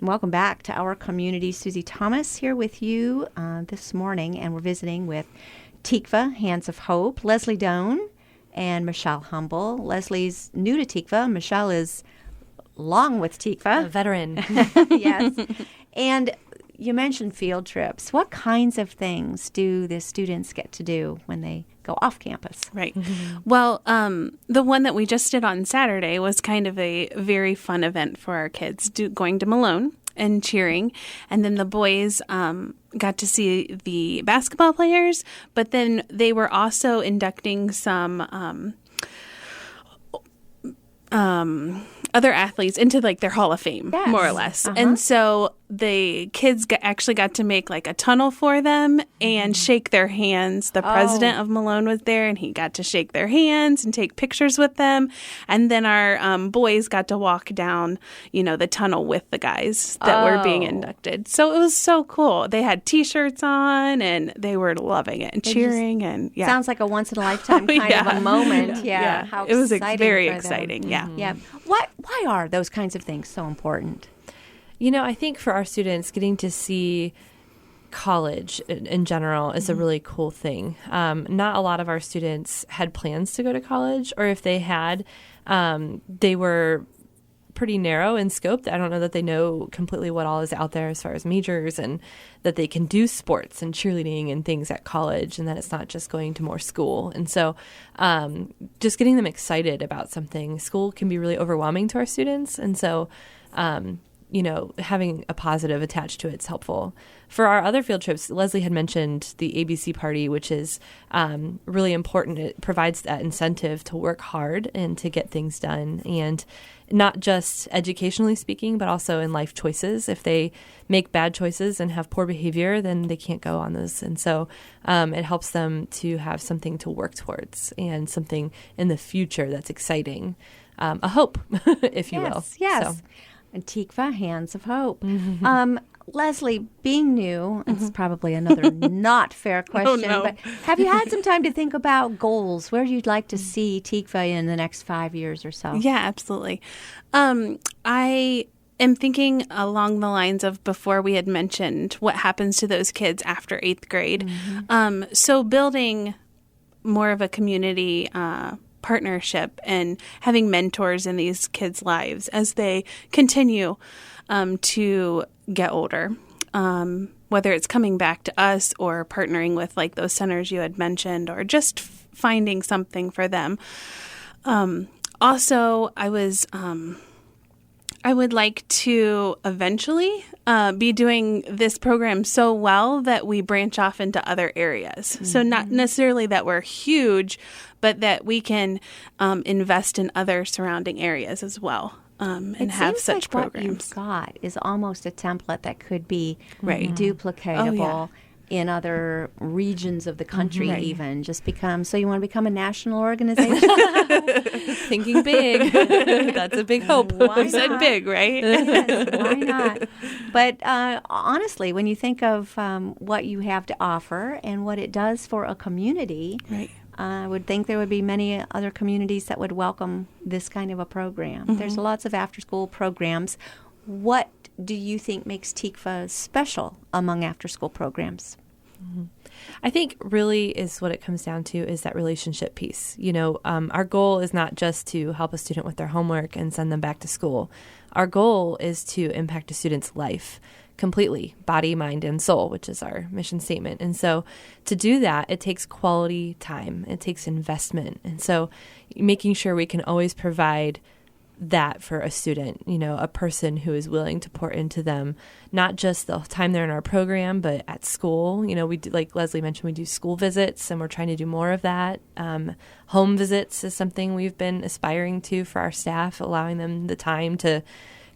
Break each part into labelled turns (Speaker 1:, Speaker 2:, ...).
Speaker 1: Welcome back to our community. Susie Thomas here with you this morning, and we're visiting with Tikva, Hands of Hope, Leslie Doan, and Michelle Humble. Leslie's new to Tikva. Michelle is long with Tikva.
Speaker 2: A veteran.
Speaker 1: Yes. And you mentioned field trips. What kinds of things do the students get to do when they go off campus?
Speaker 3: Right. Well, the one that we just did on Saturday was kind of a very fun event for our kids, going to Malone and cheering. And then the boys got to see the basketball players, but then they were also inducting some other athletes into like their Hall of Fame,
Speaker 1: Yes.
Speaker 3: more or less. And so the kids actually got to make like a tunnel for them and shake their hands. The president of Malone was there, and he got to shake their hands and take pictures with them. And then our boys got to walk down, the tunnel with the guys that were being inducted. So it was so cool. They had T-shirts on, and they were loving it and cheering. And yeah,
Speaker 1: sounds like a once in a lifetime kind of a moment. Yeah, how
Speaker 3: it was
Speaker 1: exciting
Speaker 3: very
Speaker 1: for them.
Speaker 3: exciting. Yeah.
Speaker 1: Yeah. Why are those kinds of things so important?
Speaker 2: I think for our students, getting to see college in general is a really cool thing. Not a lot of our students had plans to go to college, or if they had, they were pretty narrow in scope. I don't know that they know completely what all is out there as far as majors, and that they can do sports and cheerleading and things at college, and that it's not just going to more school. And so just getting them excited about something. School can be really overwhelming to our students. And so having a positive attached to it's helpful. For our other field trips, Leslie had mentioned the ABC party, which is really important. It provides that incentive to work hard and to get things done, and not just educationally speaking, but also in life choices. If they make bad choices and have poor behavior, then they can't go on those. And so it helps them to have something to work towards and something in the future that's exciting, a hope, if you will.
Speaker 1: Yes.
Speaker 2: So.
Speaker 1: And Tikva, Hands of Hope. Leslie, being new, it's probably another not fair question, but have you had some time to think about goals? Where you'd like to see Tikva in the next 5 years or so?
Speaker 3: Yeah, absolutely. I am thinking along the lines of before we had mentioned what happens to those kids after 8th grade. So building more of a community partnership and having mentors in these kids' lives as they continue to get older, whether it's coming back to us or partnering with like those centers you had mentioned, or just finding something for them. Also, I would like to eventually be doing this program so well that we branch off into other areas. So not necessarily that we're huge, but that we can invest in other surrounding areas as well, and have such programs.
Speaker 1: What you've got is almost a template that could be duplicatable in other regions of the country, even just become. So you want to become a national organization?
Speaker 2: Thinking big. That's a big hope.
Speaker 1: Why
Speaker 3: You said big, right?
Speaker 1: Yes, why not? But honestly, when you think of what you have to offer and what it does for a community,
Speaker 3: Right.
Speaker 1: I would think there would be many other communities that would welcome this kind of a program. There's lots of after-school programs. What do you think makes Tikva special among after-school programs?
Speaker 2: I think really is what it comes down to is that relationship piece. Our goal is not just to help a student with their homework and send them back to school. Our goal is to impact a student's life completely, body, mind, and soul, which is our mission statement. And so to do that, it takes quality time. It takes investment. And so making sure we can always provide that for a student, a person who is willing to pour into them, not just the time they're in our program, but at school. We do, like Leslie mentioned, we do school visits, and we're trying to do more of that. Home visits is something we've been aspiring to for our staff, allowing them the time to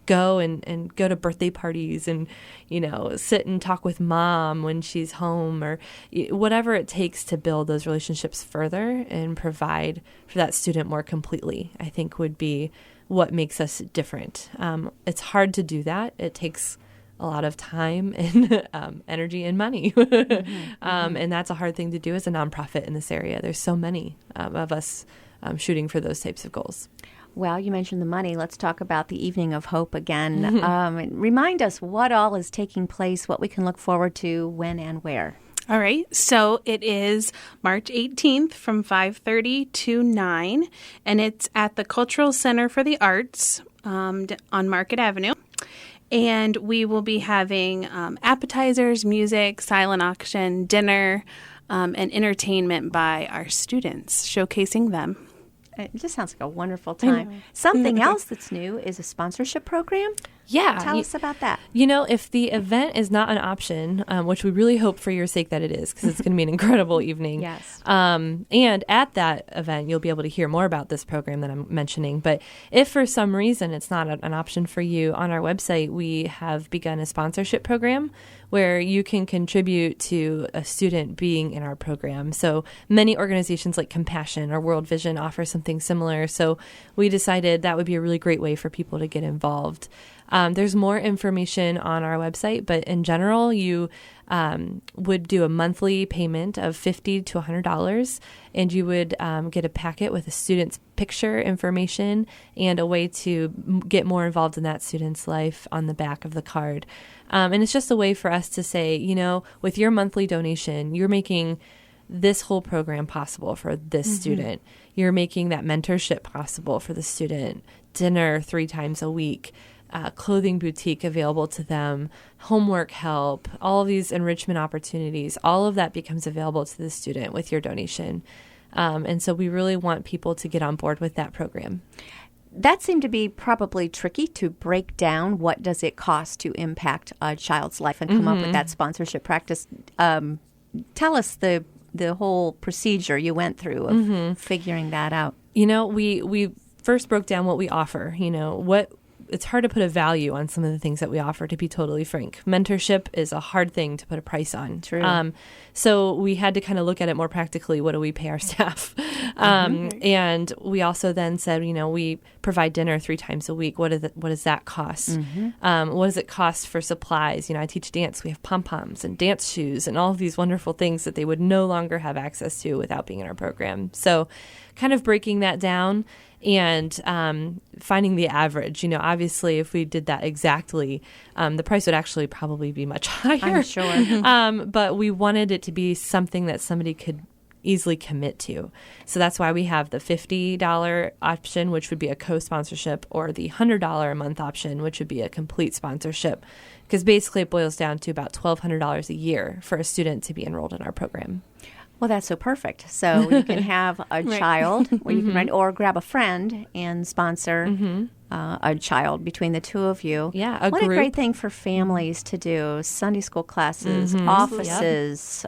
Speaker 2: go and go to birthday parties and, sit and talk with mom when she's home, or whatever it takes to build those relationships further and provide for that student more completely, I think would be what makes us different. It's hard to do that. It takes a lot of time and energy and money. And that's a hard thing to do as a nonprofit in this area. There's so many of us shooting for those types of goals.
Speaker 1: Well, you mentioned the money. Let's talk about the Evening of Hope again. Remind us what all is taking place, what we can look forward to, when and where.
Speaker 3: All right. So it is March 18th from 5:30 to 9, and it's at the Cultural Center for the Arts on Market Avenue. And we will be having appetizers, music, silent auction, dinner, and entertainment by our students, showcasing them.
Speaker 1: It just sounds like a wonderful time. Something else that's new is a sponsorship program.
Speaker 2: Yeah.
Speaker 1: Tell us about that.
Speaker 2: You know, if the event is not an option, which we really hope for your sake that it is, because it's going to be an incredible evening.
Speaker 1: Yes.
Speaker 2: And at that event, you'll be able to hear more about this program that I'm mentioning. But if for some reason it's not an option for you, on our website, we have begun a sponsorship program where you can contribute to a student being in our program. So many organizations like Compassion or World Vision offer something similar. So we decided that would be a really great way for people to get involved. There's more information on our website, but in general, you would do a monthly payment of $50 to $100, and you would get a packet with a student's picture information and a way to get more involved in that student's life on the back of the card. And it's just a way for us to say, you know, with your monthly donation, you're making this whole program possible for this student. You're making that mentorship possible for the student, dinner 3 times a week, clothing boutique available to them, homework help, all of these enrichment opportunities, all of that becomes available to the student with your donation. And so we really want people to get on board with that program.
Speaker 1: That seemed to be probably tricky to break down. What does it cost to impact a child's life and come up with that sponsorship practice? Tell us the whole procedure you went through of figuring that out.
Speaker 2: You know, we first broke down what we offer. You know, it's hard to put a value on some of the things that we offer, to be totally frank. Mentorship is a hard thing to put a price on.
Speaker 1: True.
Speaker 2: So we had to kind of look at it more practically. What do we pay our staff? And we also then said, you know, we provide dinner 3 times a week. What does that cost? What does it cost for supplies? You know, I teach dance. We have pom-poms and dance shoes and all of these wonderful things that they would no longer have access to without being in our program. So kind of breaking that down and finding the average. You know, obviously, if we did that exactly, the price would actually probably be much higher.
Speaker 1: I'm sure.
Speaker 2: But we wanted it to be something that somebody could easily commit to. So that's why we have the $50 option, which would be a co-sponsorship, or the $100 a month option, which would be a complete sponsorship. Because basically it boils down to about $1,200 a year for a student to be enrolled in our program.
Speaker 1: Well, that's so perfect. So you can have a child, or you can rent, or grab a friend and sponsor a child between the two of you.
Speaker 2: Yeah,
Speaker 1: what a great thing for families to do. Sunday school classes, offices,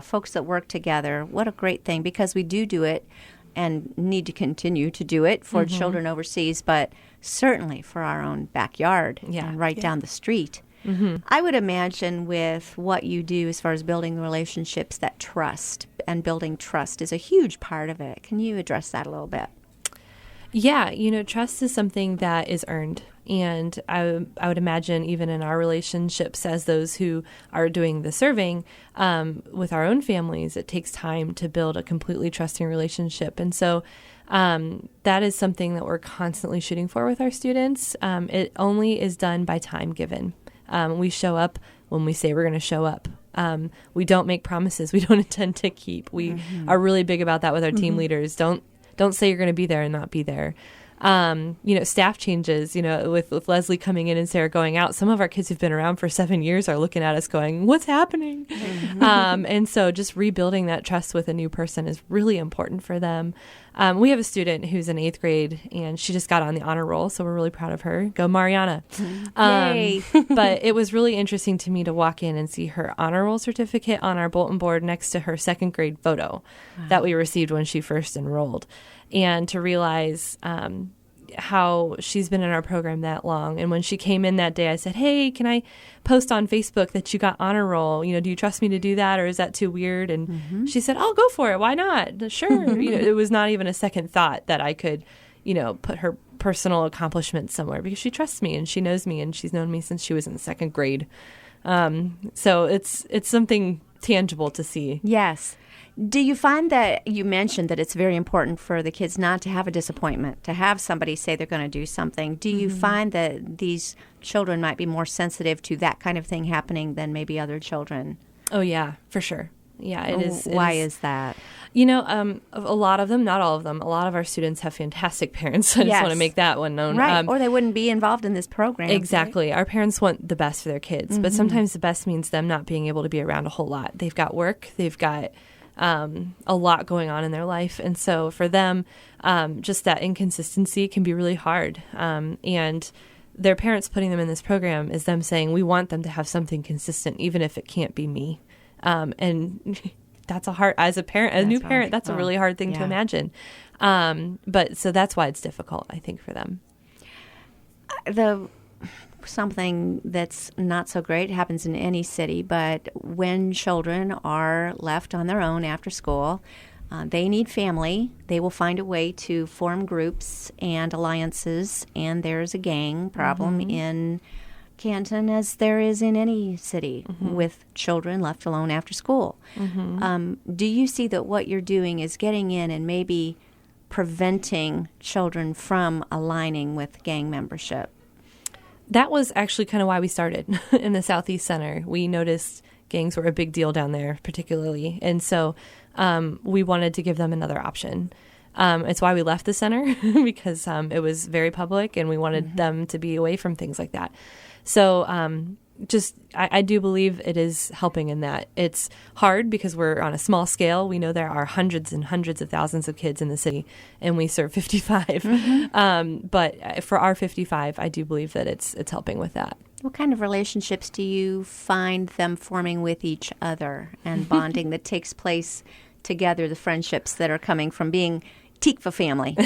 Speaker 1: folks that work together. What a great thing, because we do it and need to continue to do it for children overseas, but certainly for our own backyard and right down the street. I would imagine with what you do as far as building relationships, that trust and building trust is a huge part of it. Can you address that a little bit?
Speaker 2: Yeah, you know, trust is something that is earned. And I would imagine even in our relationships as those who are doing the serving with our own families, it takes time to build a completely trusting relationship. And so that is something that we're constantly shooting for with our students. It only is done by time given. We show up when we say we're going to show up. We don't make promises we don't intend to keep. We are really big about that with our team leaders. Don't say you're going to be there and not be there. Staff changes, with Leslie coming in and Sarah going out. Some of our kids who've been around for 7 years are looking at us going, what's happening? And so just rebuilding that trust with a new person is really important for them. We have a student who's in 8th grade, and she just got on the honor roll, so we're really proud of her. Go Mariana.
Speaker 1: Yay.
Speaker 2: But it was really interesting to me to walk in and see her honor roll certificate on our bulletin board next to her 2nd grade photo that we received when she first enrolled. And to realize how she's been in our program that long. And when she came in that day, I said, hey, can I post on Facebook that you got honor roll? Do you trust me to do that, or is that too weird? And she said, oh, go for it. Why not? Sure. It was not even a second thought that I could, put her personal accomplishments somewhere, because she trusts me and she knows me and she's known me since she was in the 2nd grade. So it's something tangible to see.
Speaker 1: Yes. Do you find that you mentioned that it's very important for the kids not to have a disappointment, to have somebody say they're going to do something? Do you find that these children might be more sensitive to that kind of thing happening than maybe other children?
Speaker 2: Oh, yeah, for sure. Yeah, it is.
Speaker 1: Why is that?
Speaker 2: A lot of them, not all of them, a lot of our students have fantastic parents. I just want to make that one known.
Speaker 1: Right, or they wouldn't be involved in this program.
Speaker 2: Exactly. Right? Our parents want the best for their kids, but sometimes the best means them not being able to be around a whole lot. They've got work, they've got a lot going on in their life. And so for them, just that inconsistency can be really hard. And their parents putting them in this program is them saying, we want them to have something consistent, even if it can't be me. And that's as a parent, a new parent, that's a really hard thing to imagine. But so that's why it's difficult, I think, for them.
Speaker 1: Something that's not so great happens in any city, but when children are left on their own after school, they need family. They will find a way to form groups and alliances, and there's a gang problem in Canton, as there is in any city, with children left alone after school. Do you see that what you're doing is getting in and maybe preventing children from aligning with gang membership?
Speaker 2: That was actually kind of why we started in the Southeast Center. We noticed gangs were a big deal down there, particularly. And so we wanted to give them another option. It's why we left the center, because it was very public and we wanted them to be away from things like that. So I do believe it is helping in that. It's hard because we're on a small scale. We know there are hundreds and hundreds of thousands of kids in the city, and we serve 55. But for our 55, I do believe that it's helping with that.
Speaker 1: What kind of relationships do you find them forming with each other and bonding that takes place together, the friendships that are coming from being Tikva family?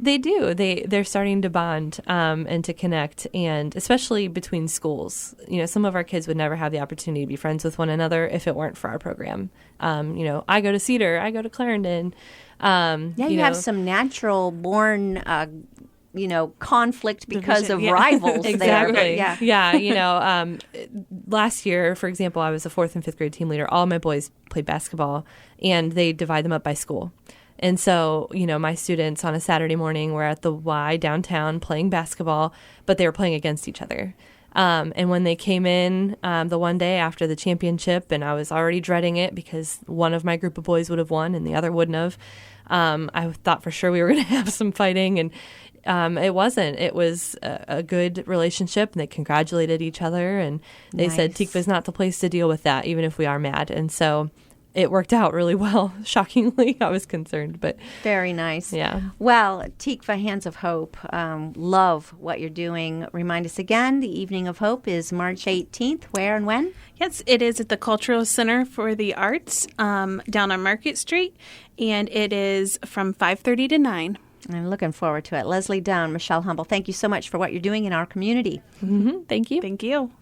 Speaker 2: They do. They're starting to bond and to connect, and especially between schools. Some of our kids would never have the opportunity to be friends with one another if it weren't for our program. I go to Cedar, I go to Clarendon.
Speaker 1: You have some natural born conflict because of rivals.
Speaker 2: Exactly.
Speaker 1: There.
Speaker 2: Yeah. Last year, for example, I was a 4th and 5th grade team leader. All my boys played basketball, and they divide them up by school. And so, my students on a Saturday morning were at the Y downtown playing basketball, but they were playing against each other. And when they came in the one day after the championship, and I was already dreading it because one of my group of boys would have won and the other wouldn't have, I thought for sure we were going to have some fighting. And it wasn't. It was a good relationship, and they congratulated each other. And they said, Tikva's not the place to deal with that, even if we are mad. And so it worked out really well. Shockingly, I was concerned, but
Speaker 1: very nice.
Speaker 2: Yeah.
Speaker 1: Well, Tikva Hands of Hope, love what you're doing. Remind us again, the Evening of Hope is March 18th. Where and when?
Speaker 3: Yes, it is at the Cultural Center for the Arts down on Market Street, and it is from 5:30 to 9.
Speaker 1: I'm looking forward to it. Leslie Down, Michelle Humble, thank you so much for what you're doing in our community.
Speaker 2: Thank you.
Speaker 3: Thank you.